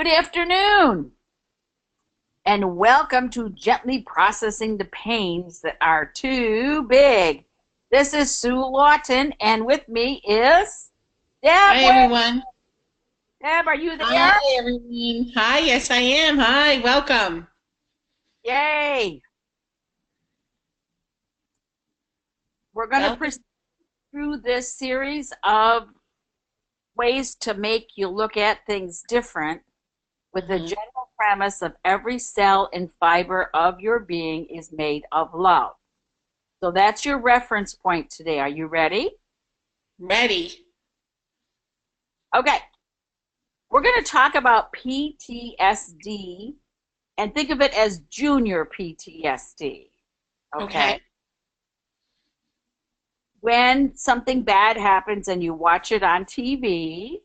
Good afternoon, and welcome to Gently Processing the Pains That Are Too Big. This is Sue Lawton, and with me is Deb. Hi, everyone. Deb, are you Hi, there? everyone. Hi, yes, I am. Hi, welcome. Yay! We're going to Welcome. proceed through this series of ways to make you look at things different with the hmm general premise of every cell and fiber of your being is made of love. So that's your reference point today. Are you ready? Ready. Okay. We're going to talk about PTSD and think of it as junior PTSD. Okay. Okay. When something bad happens and you watch it on TV,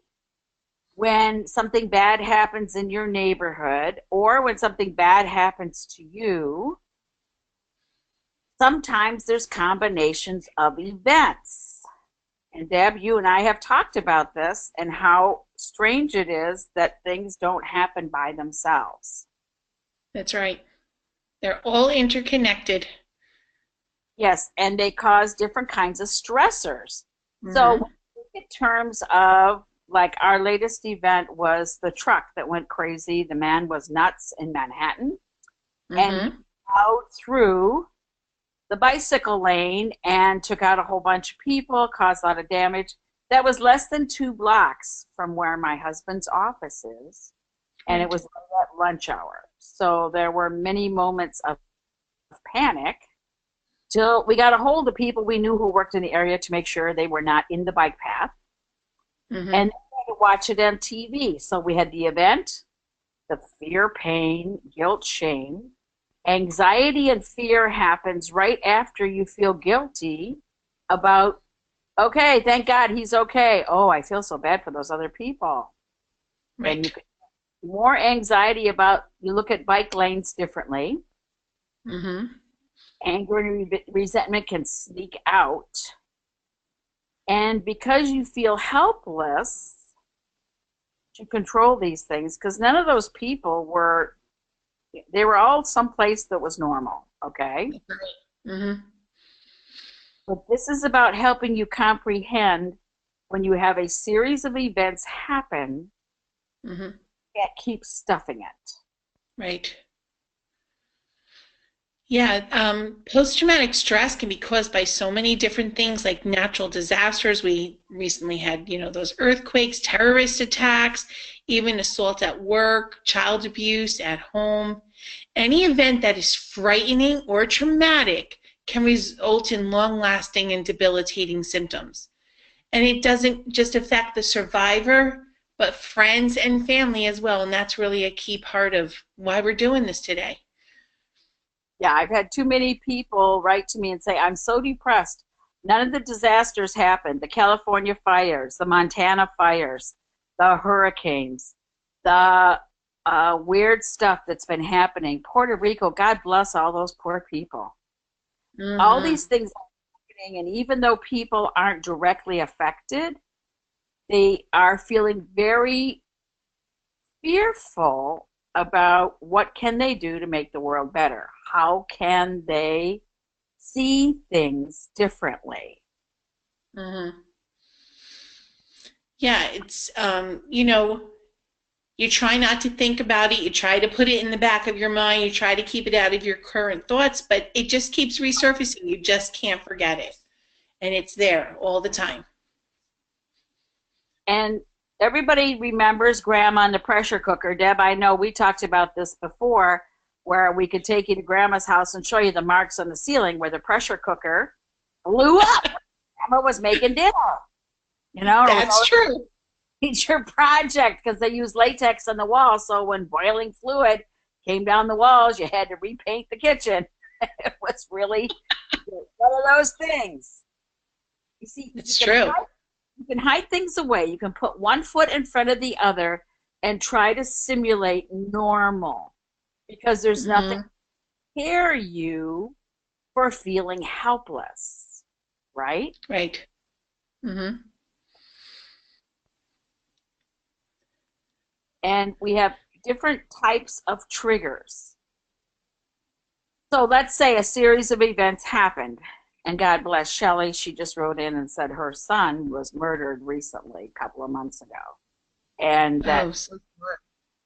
when something bad happens in your neighborhood, or when something bad happens to you, sometimes there's combinations of events. And Deb, you and I have talked about this and how strange it is that things don't happen by themselves. That's right. They're all interconnected. Yes, and they cause different kinds of stressors. So, when hmm we think in terms of like our latest event was the truck that went crazy. The man was nuts in Manhattan and he hmm plowed through the bicycle lane and took out a whole bunch of people, caused a lot of damage. That was less than 2 blocks from where my husband's office is, and it Right. was right at lunch hour. So there were many moments of panic till we got a hold of people we knew who worked in the area to make sure they were not in the bike path, and hmm we had to watch it on TV. So we had the event, the fear, pain, guilt, shame. Anxiety and fear happens right after you feel guilty about, okay, thank God he's okay. Oh, I feel so bad for those other people. Then you Right. get more anxiety about, you look at bike lanes differently. hmm Anger and resentment can sneak out. And because you feel helpless to control these things, because none of those people were, they were all someplace that was normal, okay? That's right. hmm But this is about helping you comprehend when you have a series of events happen hmm that keep stuffing it. Right. Yeah, post-traumatic stress can be caused by so many different things like natural disasters. We recently had, those earthquakes, terrorist attacks, even assault at work, child abuse at home. Any event that is frightening or traumatic can result in long-lasting and debilitating symptoms. And it doesn't just affect the survivor, but friends and family as well. And that's really a key part of why we're doing this today. Yeah, I've had too many people write to me and say, I'm so depressed. None of the disasters happened, the California fires, the Montana fires, the hurricanes, the weird stuff that's been happening. Puerto Rico, God bless all those poor people. All hmm these things are happening, and even though people aren't directly affected, they are feeling very fearful about what can they do to make the world better. How can they see things differently? hmm Yeah, it's you try not to think about it, you try to put it in the back of your mind, you try to keep it out of your current thoughts, but it just keeps resurfacing. You just can't forget it. And it's there all the time. And everybody remembers grandma and the pressure cooker. Deb, I know we talked about this before, where we could take you to grandma's house and show you the marks on the ceiling where the pressure cooker blew up. Grandma was making dinner. It was That's always true. a major project because they used latex on the wall. So when boiling fluid came down the walls, you had to repaint the kitchen. It was really one of those things. You see, It's true. you can hide things away. You can put one foot in front of the other and try to simulate normal because there's nothing hmm to scare you for feeling helpless, right? Right. hmm And we have different types of triggers. So let's say a series of events happened, and God bless Shelley, she just wrote in and said her son was murdered recently, a couple of months ago, and that Oh, so smart.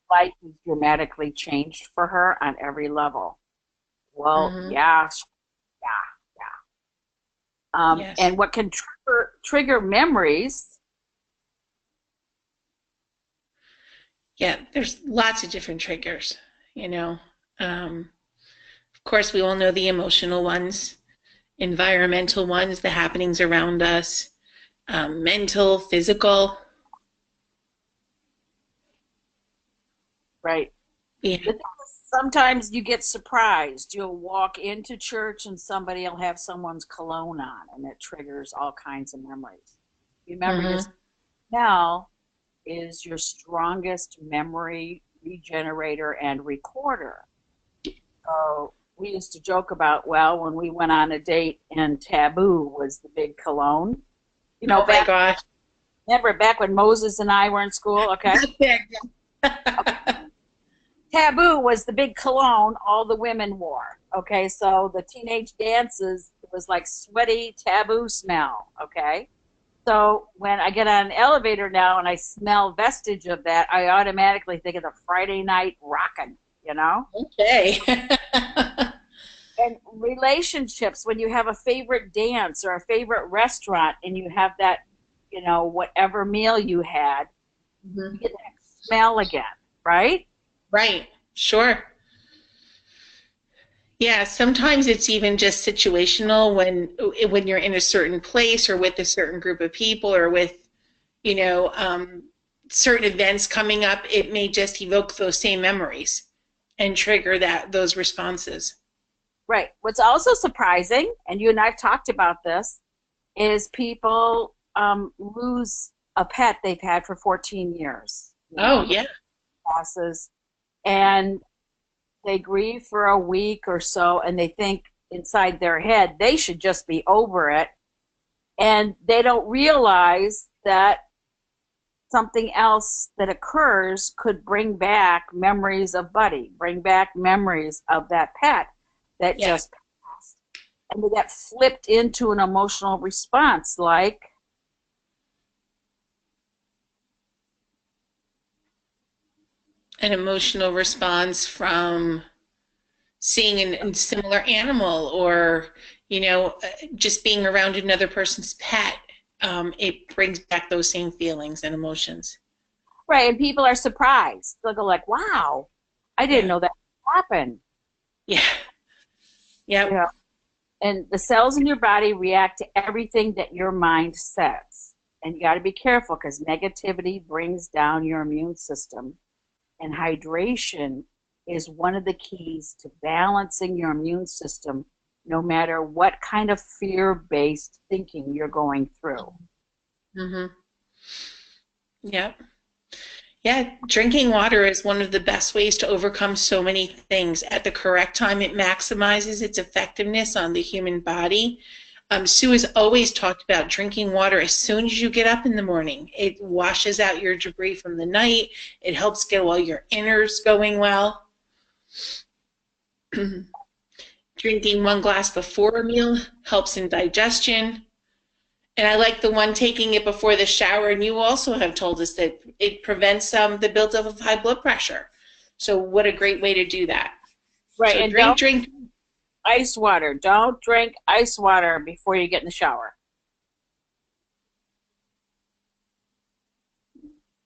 life has dramatically changed for her on every level. Well, Mm-hmm. yeah, yeah, yeah. Yes. And what can trigger memories? Yeah, there's lots of different triggers, you know. Of course, we all know the emotional ones, environmental ones, the happenings around us, mental, physical. Right. Yeah. The thing is, sometimes you get surprised. You'll walk into church and somebody will have someone's cologne on, and it triggers all kinds of memories. Remember, your Mm-hmm. smell is your strongest memory regenerator and recorder. So we used to joke about, well, when we went on a date and Taboo was the big cologne. You know, Oh my gosh. remember back when Moses and I were in school, okay? Back there. Okay. Taboo was the big cologne all the women wore. Okay, so the teenage dances, it was like sweaty Taboo smell. Okay, so when I get on an elevator now and I smell vestige of that, I automatically think of the Friday night rockin', you know? Okay. And relationships, when you have a favorite dance or a favorite restaurant and you have that, you know, whatever meal you had, Mhm. you get that smell again, right? Right. Sure. Yeah, sometimes it's even just situational when you're in a certain place or with a certain group of people or with, you know, certain events coming up, it may just evoke those same memories and trigger those responses. Right. What's also surprising, and you and I've talked about this, is people lose a pet they've had for 14 years. You Oh, know, the yeah. passes, and they grieve for a week or so, and they think inside their head they should just be over it, and they don't realize that something else that occurs could bring back memories of Buddy, bring back memories of that pet that Yeah. just passed. And they get flipped into an emotional response like, An emotional response from seeing a similar animal or, you know, just being around another person's pet. It brings back those same feelings and emotions. right, and people are surprised. They'll go like, wow, I didn't Yeah. know that happened. Yeah. You Yep. know, and the cells in your body react to everything that your mind says. And you got to be careful because negativity brings down your immune system. And hydration is one of the keys to balancing your immune system, no matter what kind of fear based thinking you're going through. Mm-hmm. Yep. Yeah, drinking water is one of the best ways to overcome so many things. At the correct time, it maximizes its effectiveness on the human body. Sue has always talked about drinking water as soon as you get up in the morning. It washes out your debris from the night. It helps get all your innards going well. Drinking 1 glass before a meal helps in digestion. And I like the one taking it before the shower. And you also have told us that it prevents the buildup of high blood pressure. So what a great way to do that. Right. So And don't drink ice water. Don't drink ice water before you get in the shower.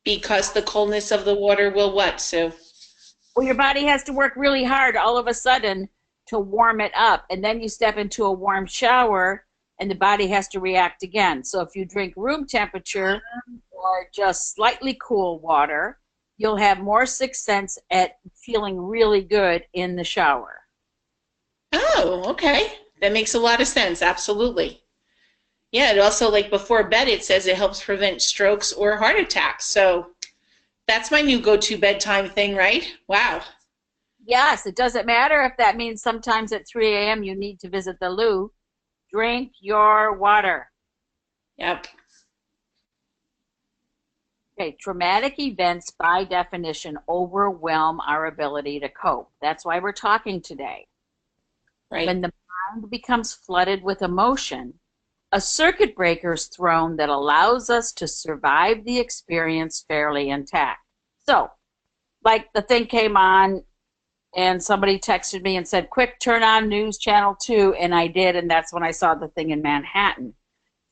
because the coldness of the water will what, Sue? Well, your body has to work really hard all of a sudden to warm it up. And then you step into a warm shower and the body has to react again. So if you drink room temperature or just slightly cool water, you'll have more sixth sense at feeling really good in the shower. Oh, okay. That makes a lot of sense. Absolutely. Yeah, it also, like before bed, it says it helps prevent strokes or heart attacks. So that's my new go-to bedtime thing, right? Wow. Yes, it doesn't matter if that means sometimes at 3 a.m. you need to visit the loo. Drink your water. Yep. Okay, traumatic events by definition overwhelm our ability to cope. That's why we're talking today. Right. When the mind becomes flooded with emotion, a circuit breaker is thrown that allows us to survive the experience fairly intact. So, like the thing came on and somebody texted me and said, quick, turn on News Channel 2, and I did, and that's when I saw the thing in Manhattan.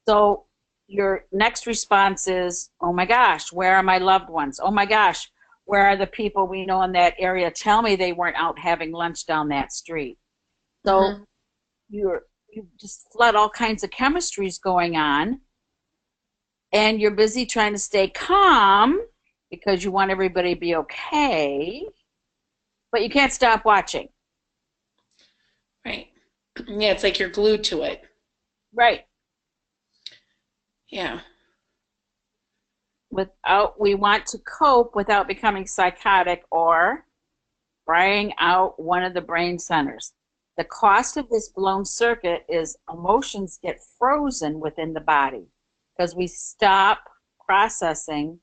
So your next response is, oh my gosh, where are my loved ones? Oh my gosh, where are the people we know in that area? Tell me they weren't out having lunch down that street. So you just flood all kinds of chemistries going on, and you're busy trying to stay calm because you want everybody to be okay, but you can't stop watching. Right. Yeah, it's like you're glued to it. Right. Yeah. We want to cope without becoming psychotic or frying out one of the brain centers. The cost of this blown circuit is emotions get frozen within the body because we stop processing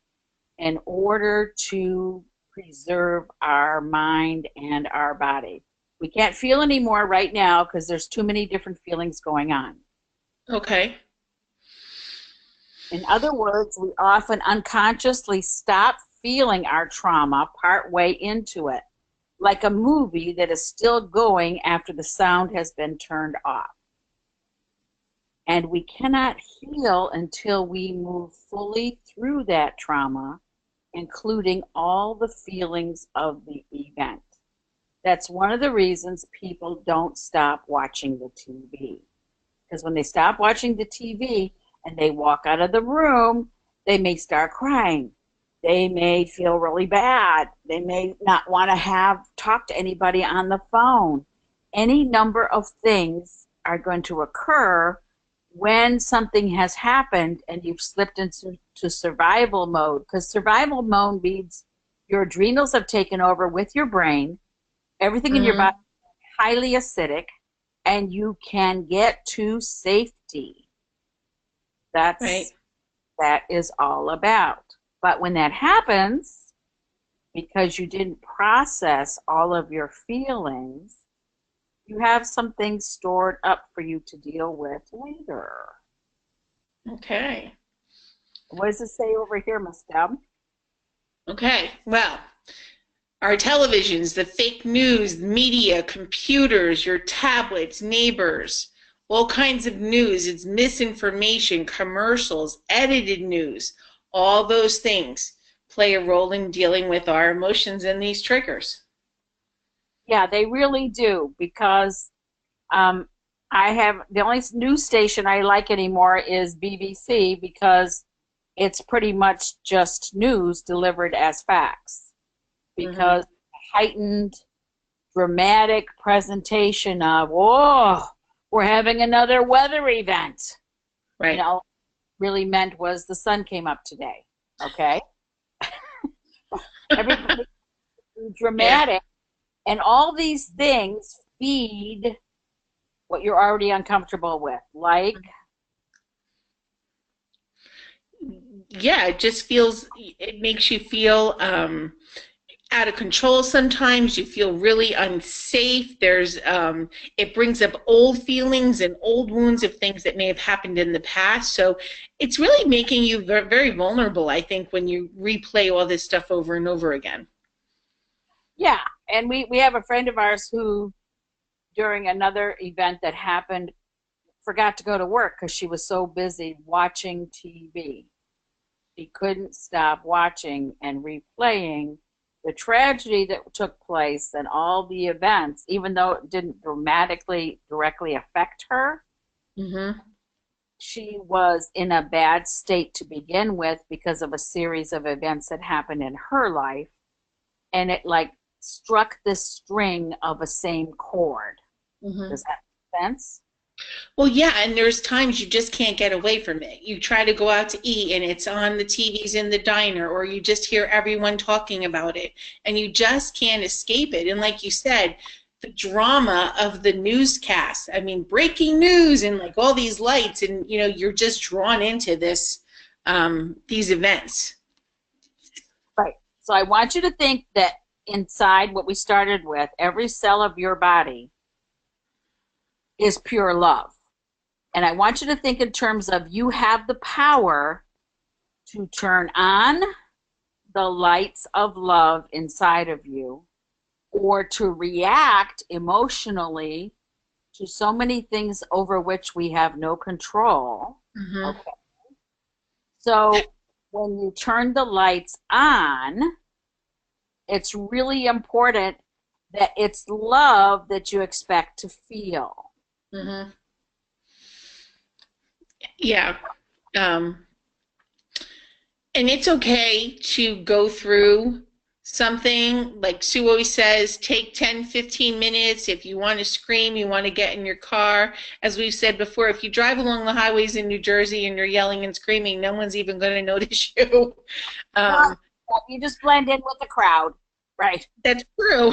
in order to preserve our mind and our body. We can't feel anymore right now because there's too many different feelings going on. Okay. In other words, we often unconsciously stop feeling our trauma partway into it, like a movie that is still going after the sound has been turned off. And we cannot heal until we move fully through that trauma, including all the feelings of the event. That's one of the reasons people don't stop watching the TV. Because when they stop watching the TV and they walk out of the room, they may start crying. They may feel really bad. They may not want to talk to anybody on the phone. Any number of things are going to occur when something has happened and you've slipped into survival mode. Because survival mode means your adrenals have taken over with your brain. Everything in your body is highly acidic, and you can get to safety. That is all about. But when that happens, because you didn't process all of your feelings, you have some things stored up for you to deal with later. Okay. What does it say over here, Miss Deb? Okay. Well, our televisions, the fake news, media, computers, your tablets, neighbors, all kinds of news. It's misinformation, commercials, edited news. All those things play a role in dealing with our emotions and these triggers. Yeah, they really do, because I have the only news station I like anymore is BBC, because it's pretty much just news delivered as facts. Because heightened, dramatic presentation of, whoa, we're having another weather event. Right. You know, really meant was the sun came up today. Okay? Everybody dramatic. Yeah. And all these things feed what you're already uncomfortable with. Like? Yeah, it makes you feel out of control sometimes. You feel really unsafe. It brings up old feelings and old wounds of things that may have happened in the past. So it's really making you very vulnerable, I think, when you replay all this stuff over and over again. Yeah, and we have a friend of ours who, during another event that happened, forgot to go to work because she was so busy watching TV. She couldn't stop watching and replaying the tragedy that took place and all the events, even though it didn't directly affect her. She was in a bad state to begin with because of a series of events that happened in her life, and it like struck this string of a same chord. Does that make sense? Well, yeah, and there's times you just can't get away from it. You try to go out to eat and it's on the TVs in the diner, or you just hear everyone talking about it and you just can't escape it. And like you said, the drama of the newscast, I mean, breaking news and like all these lights, and you're just drawn into this, these events. So I want you to think that inside what we started with, every cell of your body is pure love. And I want you to think in terms of you have the power to turn on the lights of love inside of you, or to react emotionally to so many things over which we have no control. Okay. So when you turn the lights on, it's really important that it's love that you expect to feel. Yeah. And it's okay to go through something. Like Sue always says, take 10, 15 minutes. If you want to scream, you want to get in your car. As we've said before, if you drive along the highways in New Jersey and you're yelling and screaming, no one's even going to notice you. You just blend in with the crowd. Right. That's true.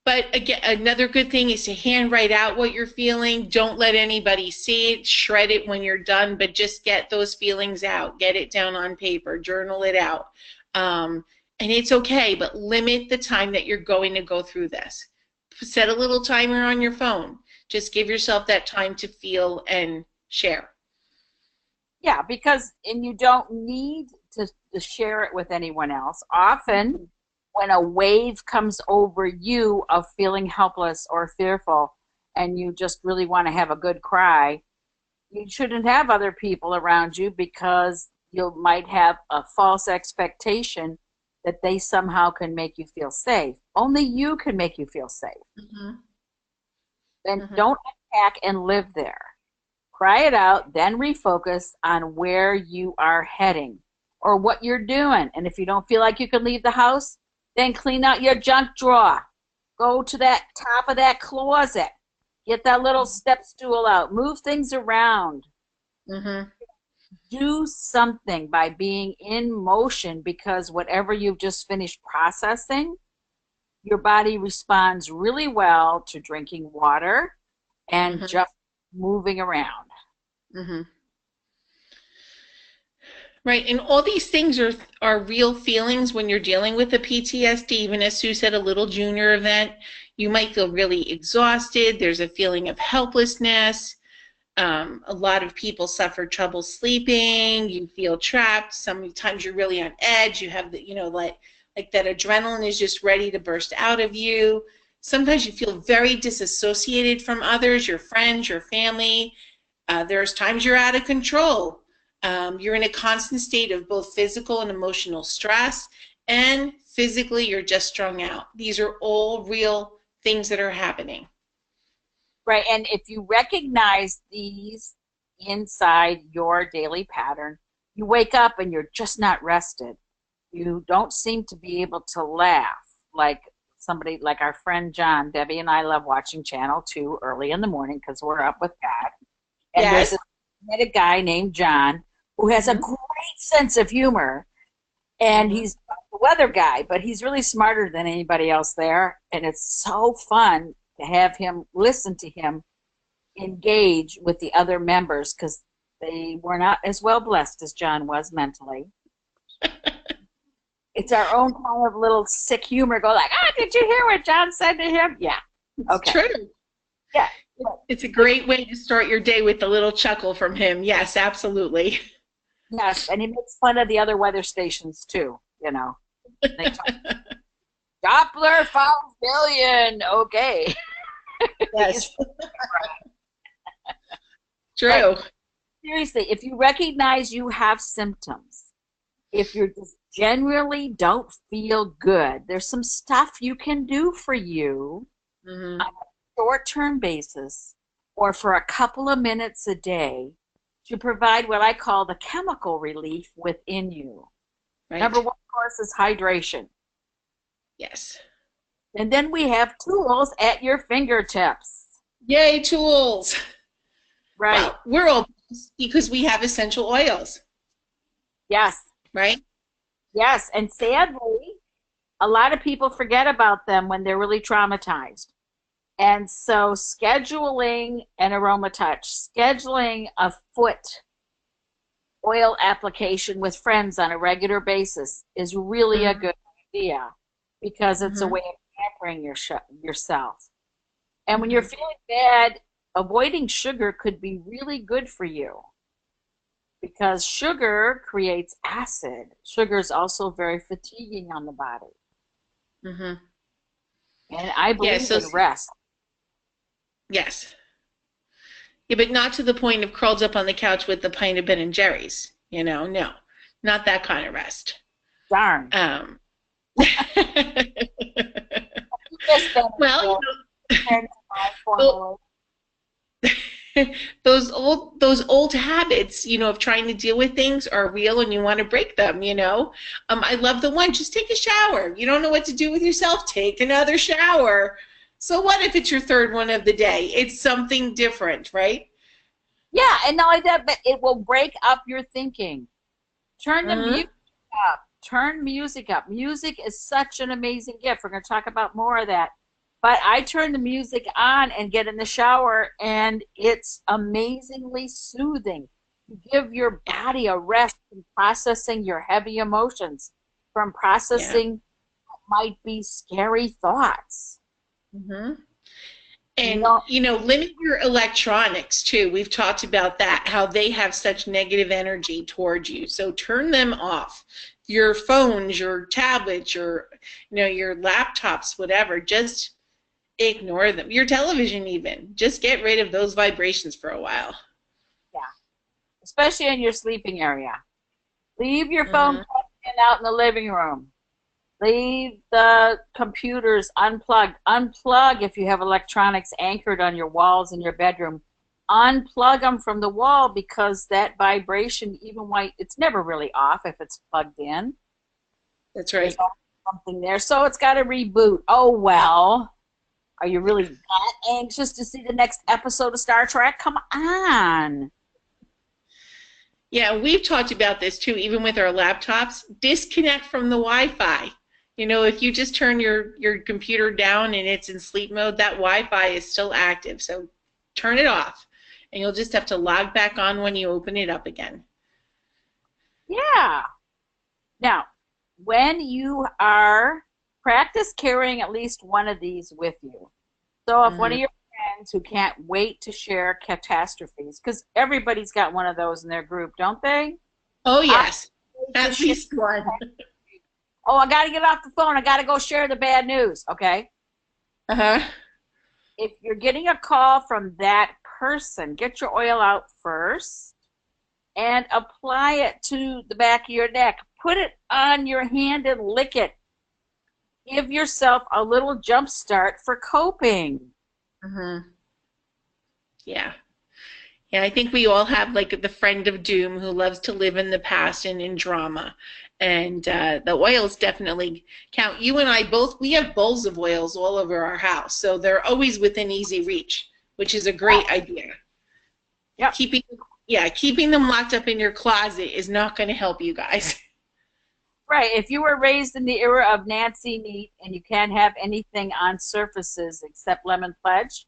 But again, another good thing is to handwrite out what you're feeling. Don't let anybody see it. Shred it when you're done, but just get those feelings out. Get it down on paper. Journal it out. And it's okay, but limit the time that you're going to go through this. Set a little timer on your phone. Just give yourself that time to feel and share. Yeah, because you don't need to share it with anyone else. Often, when a wave comes over you of feeling helpless or fearful, and you just really want to have a good cry, you shouldn't have other people around you, because you might have a false expectation that they somehow can make you feel safe. Only you can make you feel safe. Then don't attack and live there. Cry it out, then refocus on where you are heading or what you're doing. And if you don't feel like you can leave the house, then clean out your junk drawer. Go to that top of that closet. Get that little step stool out. Move things around. Do something by being in motion, because whatever you've just finished processing, your body responds really well to drinking water and just moving around. Right, and all these things are real feelings when you're dealing with the PTSD. Even as Sue said, a little junior event, you might feel really exhausted. There's a feeling of helplessness. A lot of people suffer trouble sleeping. You feel trapped. Sometimes you're really on edge. You have the, like that adrenaline is just ready to burst out of you. Sometimes you feel very disassociated from others, your friends, your family. There's times you're out of control. You're in a constant state of both physical and emotional stress, and physically you're just strung out. These are all real things that are happening. Right, and if you recognize these inside your daily pattern, you wake up and you're just not rested. You don't seem to be able to laugh like somebody, like our friend John. Debbie and I love watching Channel 2 early in the morning because we're up with God. And there's a guy named John who has a great sense of humor, and he's the weather guy, but he's really smarter than anybody else there, and it's so fun to have him, listen to him engage with the other members, because they were not as well blessed as John was mentally. It's our own kind of little sick humor. Go like, did you hear what John said to him? Yeah. Okay. It's true. Yeah. It's a great way to start your day with a little chuckle from him. Yes, absolutely. Yes, and he makes fun of the other weather stations too, They talk, Doppler 5 billion, okay. Yes. True. But seriously, if you recognize you have symptoms, if you just generally don't feel good, there's some stuff you can do for you on a short-term basis or for a couple of minutes a day to provide what I call the chemical relief within you. Right. Number one, of course, is hydration. Yes. And then we have tools at your fingertips. Yay, tools. Right. Well, we're all blessed because we have essential oils. Yes. Right? Yes. And sadly, a lot of people forget about them when they're really traumatized. And so scheduling an aroma touch, scheduling a foot oil application with friends on a regular basis is really a Mm-hmm. good idea because it's a Mm-hmm. way of pampering yourself. And when you're Mm-hmm. feeling bad, avoiding sugar could be really good for you because sugar creates acid. Sugar is also very fatiguing on the body. Mm-hmm. And I Yeah, believe so in rest. yes. Yeah, but not to the point of curled up on the couch with a pint of Ben and Jerry's. No, not that kind of rest. Darn. Um, You missed Ben and well, Jerry's compared to my well, former. those old habits, of trying to deal with things are real, and you want to break them. I love the one. Just take a shower. You don't know what to do with yourself. Take another shower. So what if it's your third one of the day? It's something different, right? Yeah, and not only that, but it will break up your thinking. Turn the Uh-huh. music up. Turn music up. Music is such an amazing gift. We're going to talk about more of that. But I turn the music on and get in the shower, and it's amazingly soothing. You give your body a rest from processing your heavy emotions, from Yeah. processing what might be scary thoughts. Mm-hmm. You And, know, limit your electronics too. We've talked about that, how they have such negative energy towards you. So turn them off. Your phones, your tablets, your laptops, whatever, just ignore them. Your television even. Just get rid of those vibrations for a while. yeah, especially in your sleeping area. Leave your phone Mm-hmm. plugged in out in the living room. Leave the computers unplugged. Unplug if you have electronics anchored on your walls in your bedroom. Unplug them from the wall because that vibration, even while it's never really off if it's plugged in, That's there's right. always something there. So it's got to reboot. Oh, well. Are you really that anxious to see the next episode of Star Trek? Come on. Yeah, we've talked about this too, even with our laptops. Disconnect from the Wi-Fi. If you just turn your computer down and it's in sleep mode, that Wi-Fi is still active. So turn it off, and you'll just have to log back on when you open it up again. Yeah. Now, when you are practice carrying at least one of these with you. So if one Hmm. of your friends who can't wait to share catastrophes, because everybody's got one of those in their group, don't they? Oh I yes, wait to at share. least one. Oh, I got to get off the phone. I got to go share the bad news. Okay. Uh-huh. If you're getting a call from that person, get your oil out first and apply it to the back of your neck. Put it on your hand and lick it. Give yourself a little jump start for coping. Hmm. Yeah. Yeah, I think we all have like the friend of doom who loves to live in the past and in drama. And the oils definitely count. You and I both, we have bowls of oils all over our house. So they're always within easy reach, which is a great idea. Yep. Keeping, yeah, keeping them locked up in your closet is not going to help you guys. Right. If you were raised in the era of Nancy Neat and you can't have anything on surfaces except lemon pledge,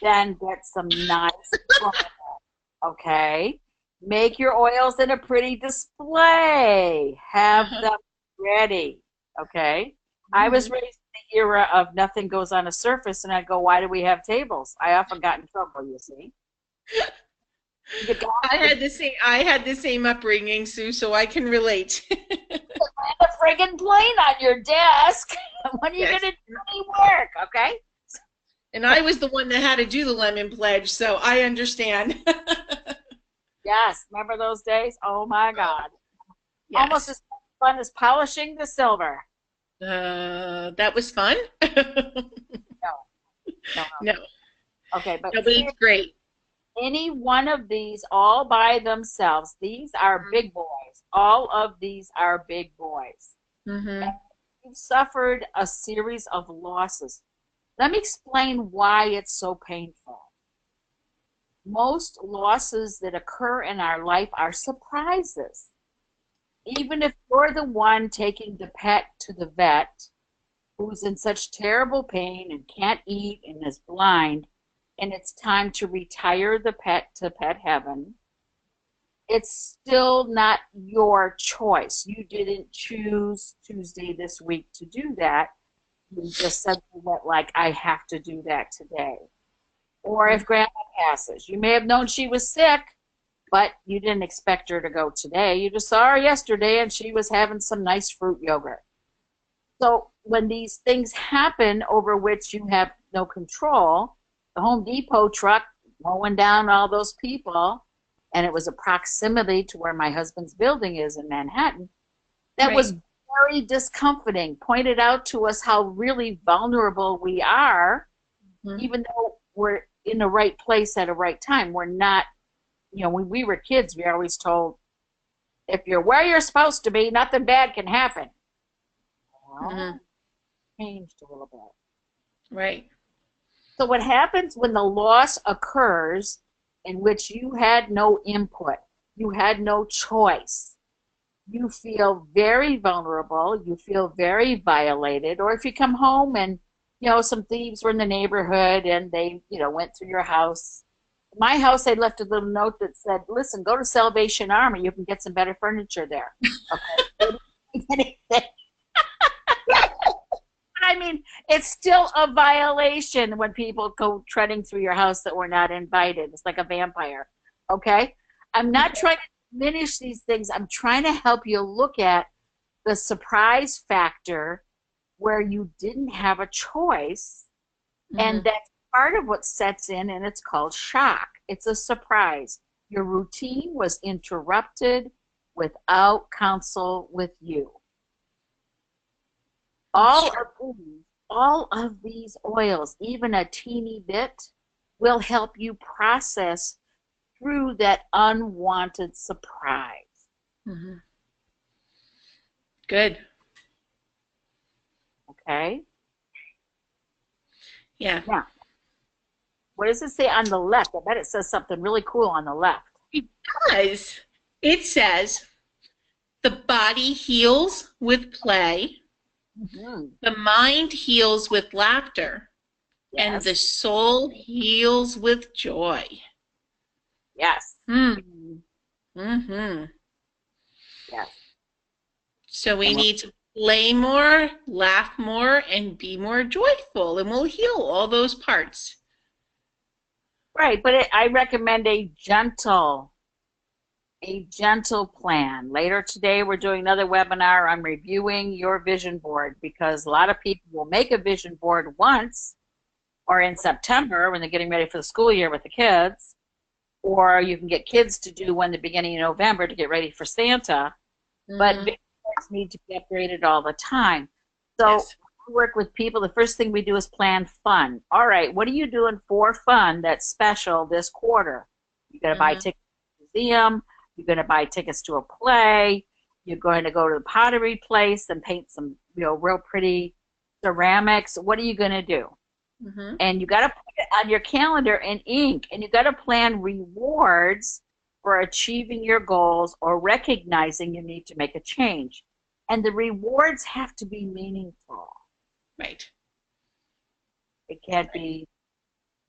then get some nice oil, okay? Make your oils in a pretty display. Have Uh-huh. them ready, okay? I was Mhm. raised in the era of nothing goes on a surface, and I'd go, why do we have tables? I often got in trouble, you see. You got I had the same upbringing, Sue, so I can relate. a friggin' plane on your desk. When are you going Yes. to do any work, okay? And I was the one that had to do the lemon pledge, so I understand. Yes, remember those days? Oh my God. Almost Yes. as fun as polishing the silver. That was fun. No, no, no. No, Okay, but no, but it's great. any one of these all by themselves, these are big boys. All of these are big boys. And Mm-hmm. you've suffered a series of losses. Let me explain why it's so painful. Most losses that occur in our life are surprises. Even if you're the one taking the pet to the vet who's in such terrible pain and can't eat and is blind, and it's time to retire the pet to pet heaven, it's still not your choice. You didn't choose Tuesday this week to do that. You just said that, like, I have to do that today. Or if grandma passes, you may have known she was sick, but you didn't expect her to go today. You just saw her yesterday and she was having some nice fruit yogurt. So when these things happen over which you have no control, the Home Depot truck mowing down all those people, and it was a proximity to where my husband's building is in Manhattan, that was very discomforting, pointed out to us how really vulnerable we are, even though we're in the right place at a right time. We're not, when we were kids, we were always told, if you're where you're supposed to be, nothing bad can happen. Well, changed a little bit. Right. So what happens when the loss occurs in which you had no input, you had no choice, you feel very vulnerable, you feel very violated, or if you come home and, some thieves were in the neighborhood and they, went through your house. My house, they left a little note that said, listen, go to Salvation Army, you can get some better furniture there. Okay. I mean, it's still a violation when people go treading through your house that were not invited. It's like a vampire, okay? I'm not trying to diminish these things. I'm trying to help you look at the surprise factor where you didn't have a choice, and that's part of what sets in, and it's called shock. It's a surprise. Your routine was interrupted without counsel with you. All of these oils, even a teeny bit, will help you process through that unwanted surprise. Good. Okay? Yeah. Now, what does it say on the left? I bet it says something really cool on the left. It does. It says, the body heals with play. The mind heals with laughter, and the soul heals with joy. Yes. Yes. So we need to play more, laugh more, and be more joyful, and we'll heal all those parts. Right, but I recommend a gentle plan. Later today, we're doing another webinar on reviewing your vision board, because a lot of people will make a vision board once, or in September when they're getting ready for the school year with the kids, or you can get kids to do one the beginning of November to get ready for Santa. But vision boards need to be upgraded all the time. So we work with people. The first thing we do is plan fun. All right, what are you doing for fun that's special this quarter? You're going to buy tickets to the museum. You're going to buy tickets to a play. You're going to go to the pottery place and paint some, real pretty ceramics. What are you going to do? And you got to put it on your calendar in ink, and you got to plan rewards for achieving your goals or recognizing you need to make a change. And the rewards have to be meaningful. Right. It can't be,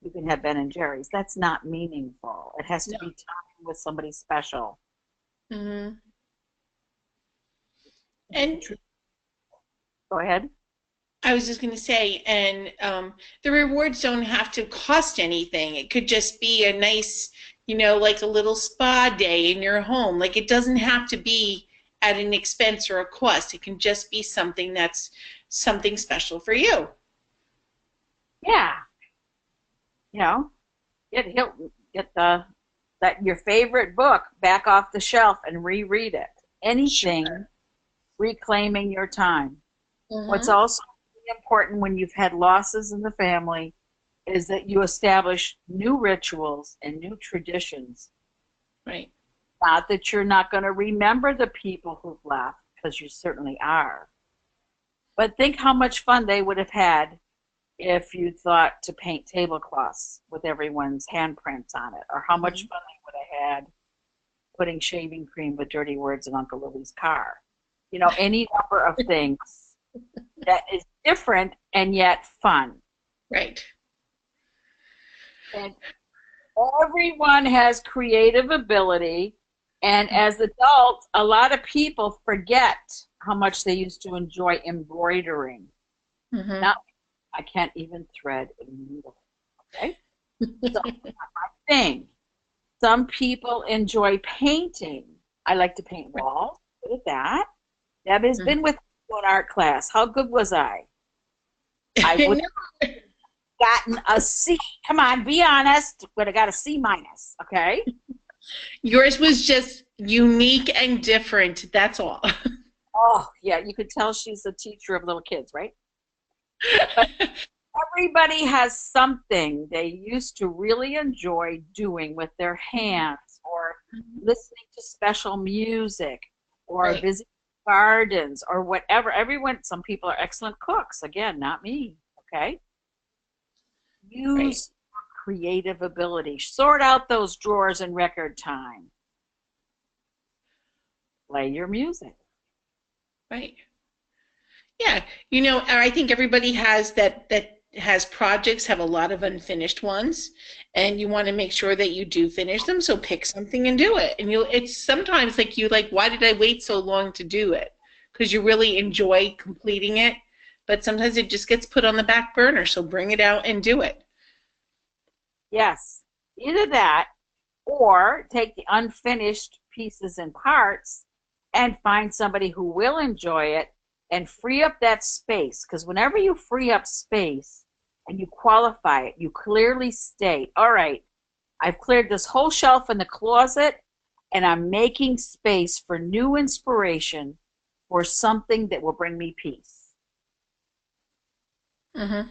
you can have Ben and Jerry's. That's not meaningful. It has to be time with somebody special. And go ahead. I was just going to say, and the rewards don't have to cost anything. It could just be a nice, like a little spa day in your home. Like, it doesn't have to be at an expense or a cost. It can just be something that's something special for you. Yeah. Get your favorite book back off the shelf and reread it. Anything reclaiming your time. What's also really important when you've had losses in the family is that you establish new rituals and new traditions. Right. Not that you're not going to remember the people who've left, because you certainly are. But think how much fun they would have had if you thought to paint tablecloths with everyone's handprints on it, or how much fun they would have had putting shaving cream with dirty words in Uncle Lily's car. Any number of things that is different and yet fun. Right. And everyone has creative ability And as adults, a lot of people forget how much they used to enjoy embroidering. Mm-hmm. Now, I can't even thread a needle. Okay? So, my thing. Some people enjoy painting. I like to paint walls. Good at that. Deb has been with me in art class. How good was I? I would have gotten a C. Come on, be honest. Would have got a C minus. Okay. Yours was just unique and different. That's all. Oh yeah, you could tell she's a teacher of little kids, right? But everybody has something they used to really enjoy doing with their hands, or listening to special music, or Right. visiting gardens, or whatever. Everyone, some people are excellent cooks. Again, not me. Okay. Right. Use creative ability. Sort out those drawers in record time. Play your music. Right. Yeah. I think everybody has that has projects, have a lot of unfinished ones, and you want to make sure that you do finish them. So pick something and do it. And it's sometimes like, why did I wait so long to do it? Because you really enjoy completing it, but sometimes it just gets put on the back burner. So bring it out and do it. Yes. Either that, or take the unfinished pieces and parts and find somebody who will enjoy it and free up that space. Because whenever you free up space and you qualify it, you clearly state, all right, I've cleared this whole shelf in the closet and I'm making space for new inspiration for something that will bring me peace. Mm-hmm.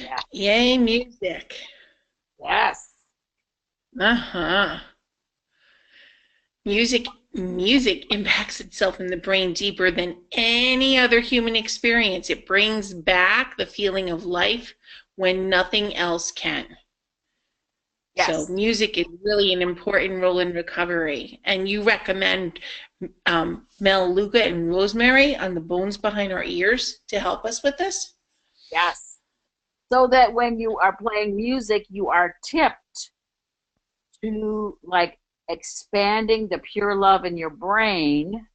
Yeah. Yay, music. Yes. Uh-huh. Music impacts itself in the brain deeper than any other human experience. It brings back the feeling of life when nothing else can. So Yes. music is really an important role in recovery. And you recommend Melaleuca and rosemary on the bones behind our ears to help us with this? Yes. So that when you are playing music, you are tipped to like expanding the pure love in your brain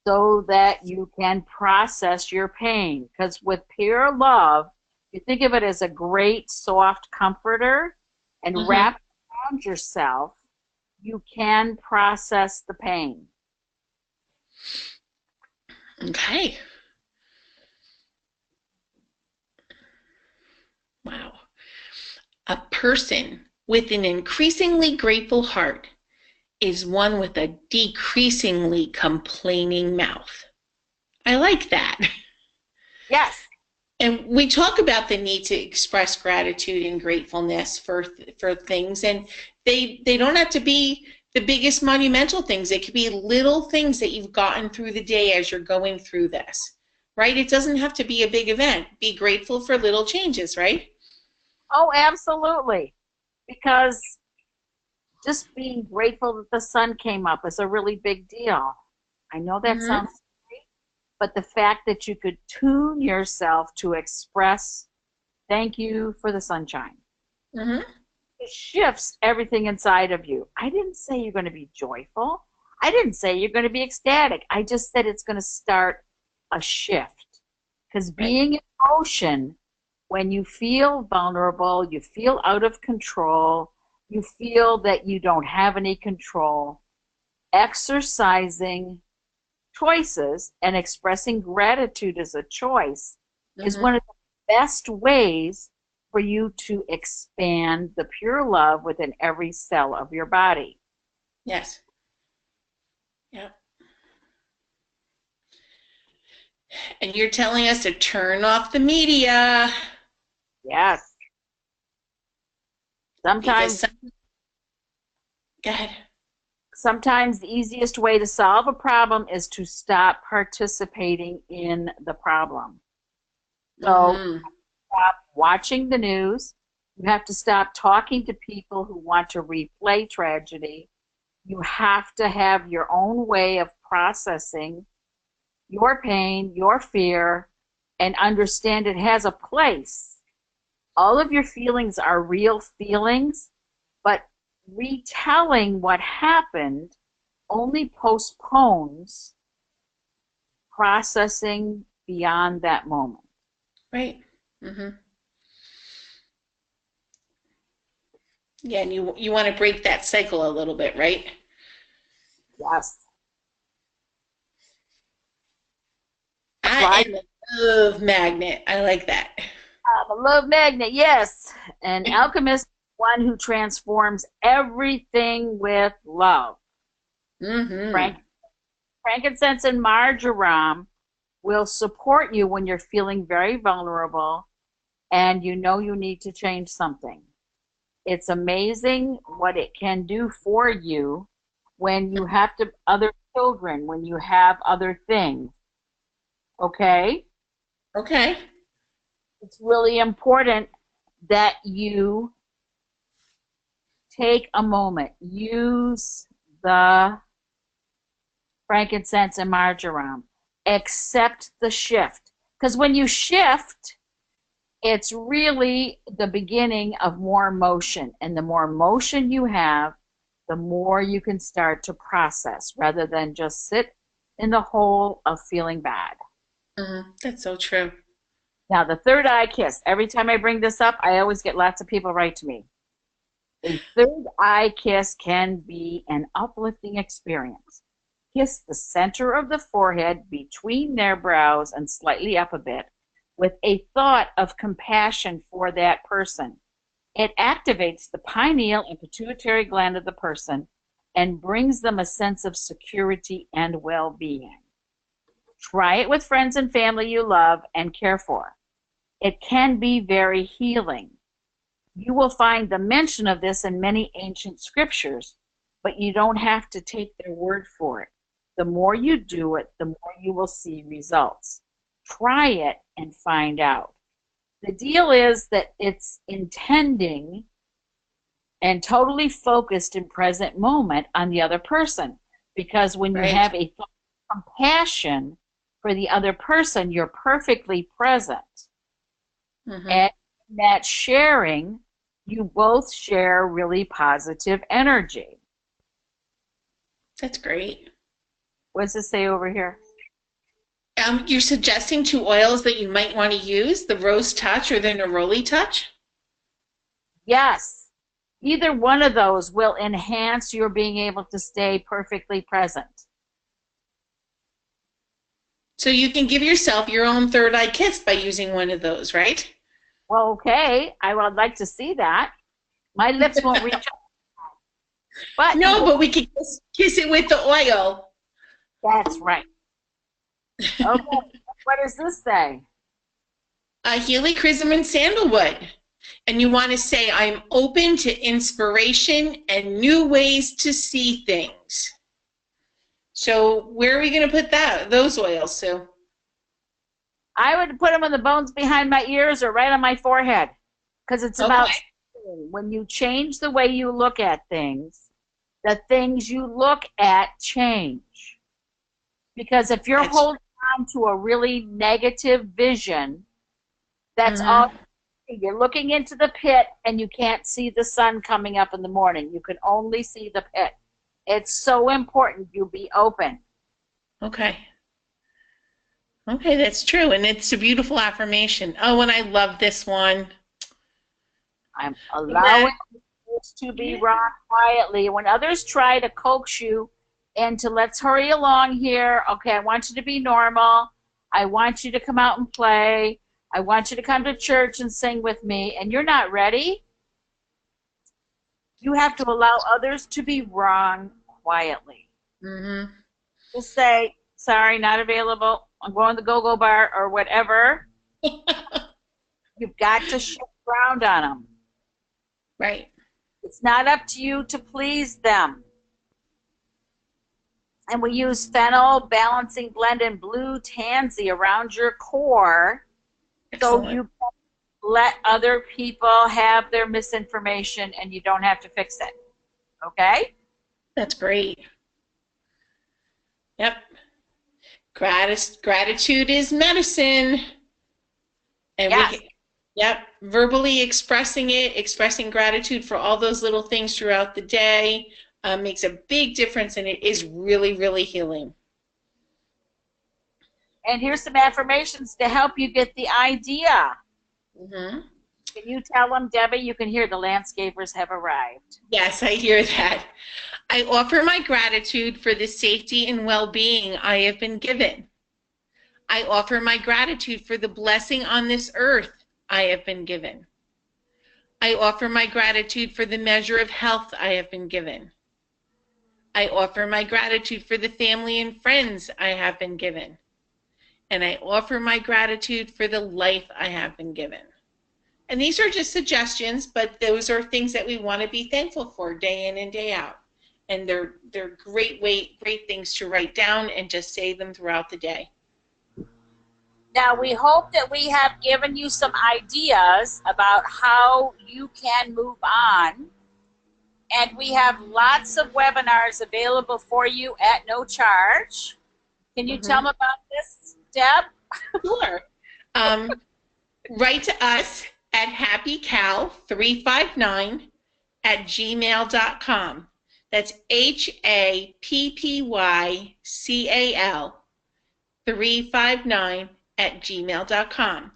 so that you can process your pain. Because with pure love, you think of it as a great soft comforter and Mm-hmm. wrap it around yourself, you can process the pain. Okay. Wow. A person with an increasingly grateful heart is one with a decreasingly complaining mouth. I like that. Yes. And we talk about the need to express gratitude and gratefulness for things, and they don't have to be the biggest monumental things. They could be little things that you've gotten through the day as you're going through this, right? It doesn't have to be a big event. Be grateful for little changes, right? Oh, absolutely. Because just being grateful that the sun came up is a really big deal. I know that Mm-hmm. sounds great, but the fact that you could tune yourself to express thank you for the sunshine, Mm-hmm. it shifts everything inside of you. I didn't say you're going to be joyful. I didn't say you're going to be ecstatic. I just said it's going to start a shift. Because Right. being in motion, when you feel vulnerable, you feel out of control, you feel that you don't have any control, exercising choices and expressing gratitude as a choice is Mm-hmm. one of the best ways for you to expand the pure love within every cell of your body. Yes. Yeah. And you're telling us to turn off the media Yes. because Sometimes go ahead. sometimes the easiest way to solve a problem is to stop participating in the problem. So Mm-hmm. stop watching the news. You have to stop talking to people who want to replay tragedy. You have to have your own way of processing your pain, your fear, and understand it has a place. All of your feelings are real feelings, but retelling what happened only postpones processing beyond that moment. Right. Mm-hmm. Yeah, and you want to break that cycle a little bit, right? Yes. I am a love magnet. I like that. I'm a love magnet, yes. An alchemist, one who transforms everything with love. Mm-hmm. Frankincense and marjoram will support you when you're feeling very vulnerable and you know you need to change something. It's amazing what it can do for you when you have to other children, when you have other things. Okay? Okay. It's really important that you take a moment, use the frankincense and marjoram, accept the shift. Because when you shift, it's really the beginning of more motion. And the more motion you have, the more you can start to process rather than just sit in the hole of feeling bad. Mm-hmm. That's so true. Now, the third eye kiss. Every time I bring this up, I always get lots of people write to me. A third eye kiss can be an uplifting experience. Kiss the center of the forehead between their brows and slightly up a bit with a thought of compassion for that person. It activates the pineal and pituitary gland of the person and brings them a sense of security and well-being. Try it with friends and family you love and care for. It can be very healing. You will find the mention of this in many ancient scriptures, but you don't have to take their word for it. The more you do it, the more you will see results. Try it and find out. The deal is that it's intending and totally focused in present moment on the other person. Because when you Right. have a thought of compassion for the other person, you're perfectly present. Mm-hmm. And that sharing, you both share really positive energy. That's great. What does it say over here? You're suggesting two oils that you might want to use, the Rose Touch or the Neroli Touch? Yes. Either one of those will enhance your being able to stay perfectly present. So you can give yourself your own third eye kiss by using one of those, right? Well, okay. I would like to see that. My lips won't reach up. But No, but we can kiss it with the oil. that's right. Okay. What does this say? Helichrysum and sandalwood. And you want to say, I'm open to inspiration and new ways to see things. So where are we going to put those oils, Sue? I would put them on the bones behind my ears or right on my forehead. Because it's about when you change the way you look at things, the things you look at change. Because if you're holding on to a really negative vision, that's all. You're looking into the pit and you can't see the sun coming up in the morning. You can only see the pit. It's so important you be open. Okay. Okay, that's true. And it's a beautiful affirmation. Oh, and I love this one. I'm allowing this to be wrong quietly. When others try to coax you into let's hurry along here. Okay, I want you to be normal. I want you to come out and play. I want you to come to church and sing with me, and you're not ready. You have to allow others to be wrong quietly. Mm-hmm. Just say, sorry, not available. I'm going to the go-go bar or whatever. You've got to shift ground on them. Right. It's not up to you to please them. And we use fennel, balancing blend, and blue tansy around your core. Excellent. So you can let other people have their misinformation and you don't have to fix it. Okay? That's great. Yep. Gratitude is medicine. And yes. Yep, verbally expressing it, expressing gratitude for all those little things throughout the day makes a big difference, and it is really, really healing. And here's some affirmations to help you get the idea. Mm-hmm. Can you tell them, Debbie? You can hear the landscapers have arrived. Yes, I hear that. I offer my gratitude for the safety and well-being I have been given. I offer my gratitude for the blessing on this earth I have been given. I offer my gratitude for the measure of health I have been given. I offer my gratitude for the family and friends I have been given. And I offer my gratitude for the life I have been given. And these are just suggestions, but those are things that we want to be thankful for day in and day out. And they're great things to write down and just say them throughout the day. Now, we hope that we have given you some ideas about how you can move on. And we have lots of webinars available for you at no charge. Can you tell them about this, Deb? Sure. Write to us at happycal359@gmail.com. That's HAPPYCAL 359@gmail.com.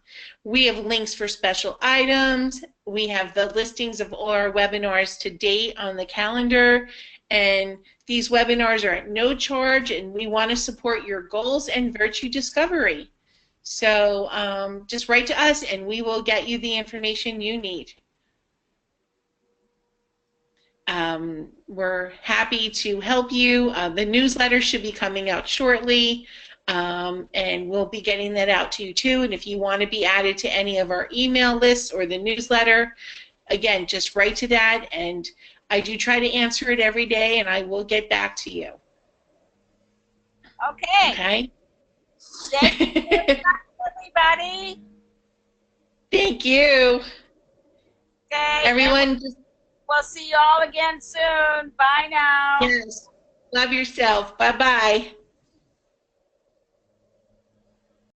We have links for special items. We have the listings of all our webinars to date on the calendar. And these webinars are at no charge, and we want to support your goals and virtue discovery. So just write to us, and we will get you the information you need. We're happy to help you. The newsletter should be coming out shortly. And we'll be getting that out to you too. And if you want to be added to any of our email lists or the newsletter, again, just write to that. And I do try to answer it every day, and I will get back to you. Okay. Okay. Thank you, everybody. Thank you. Okay. Everyone, we'll see you all again soon. Bye now. Yes. Love yourself. Bye-bye.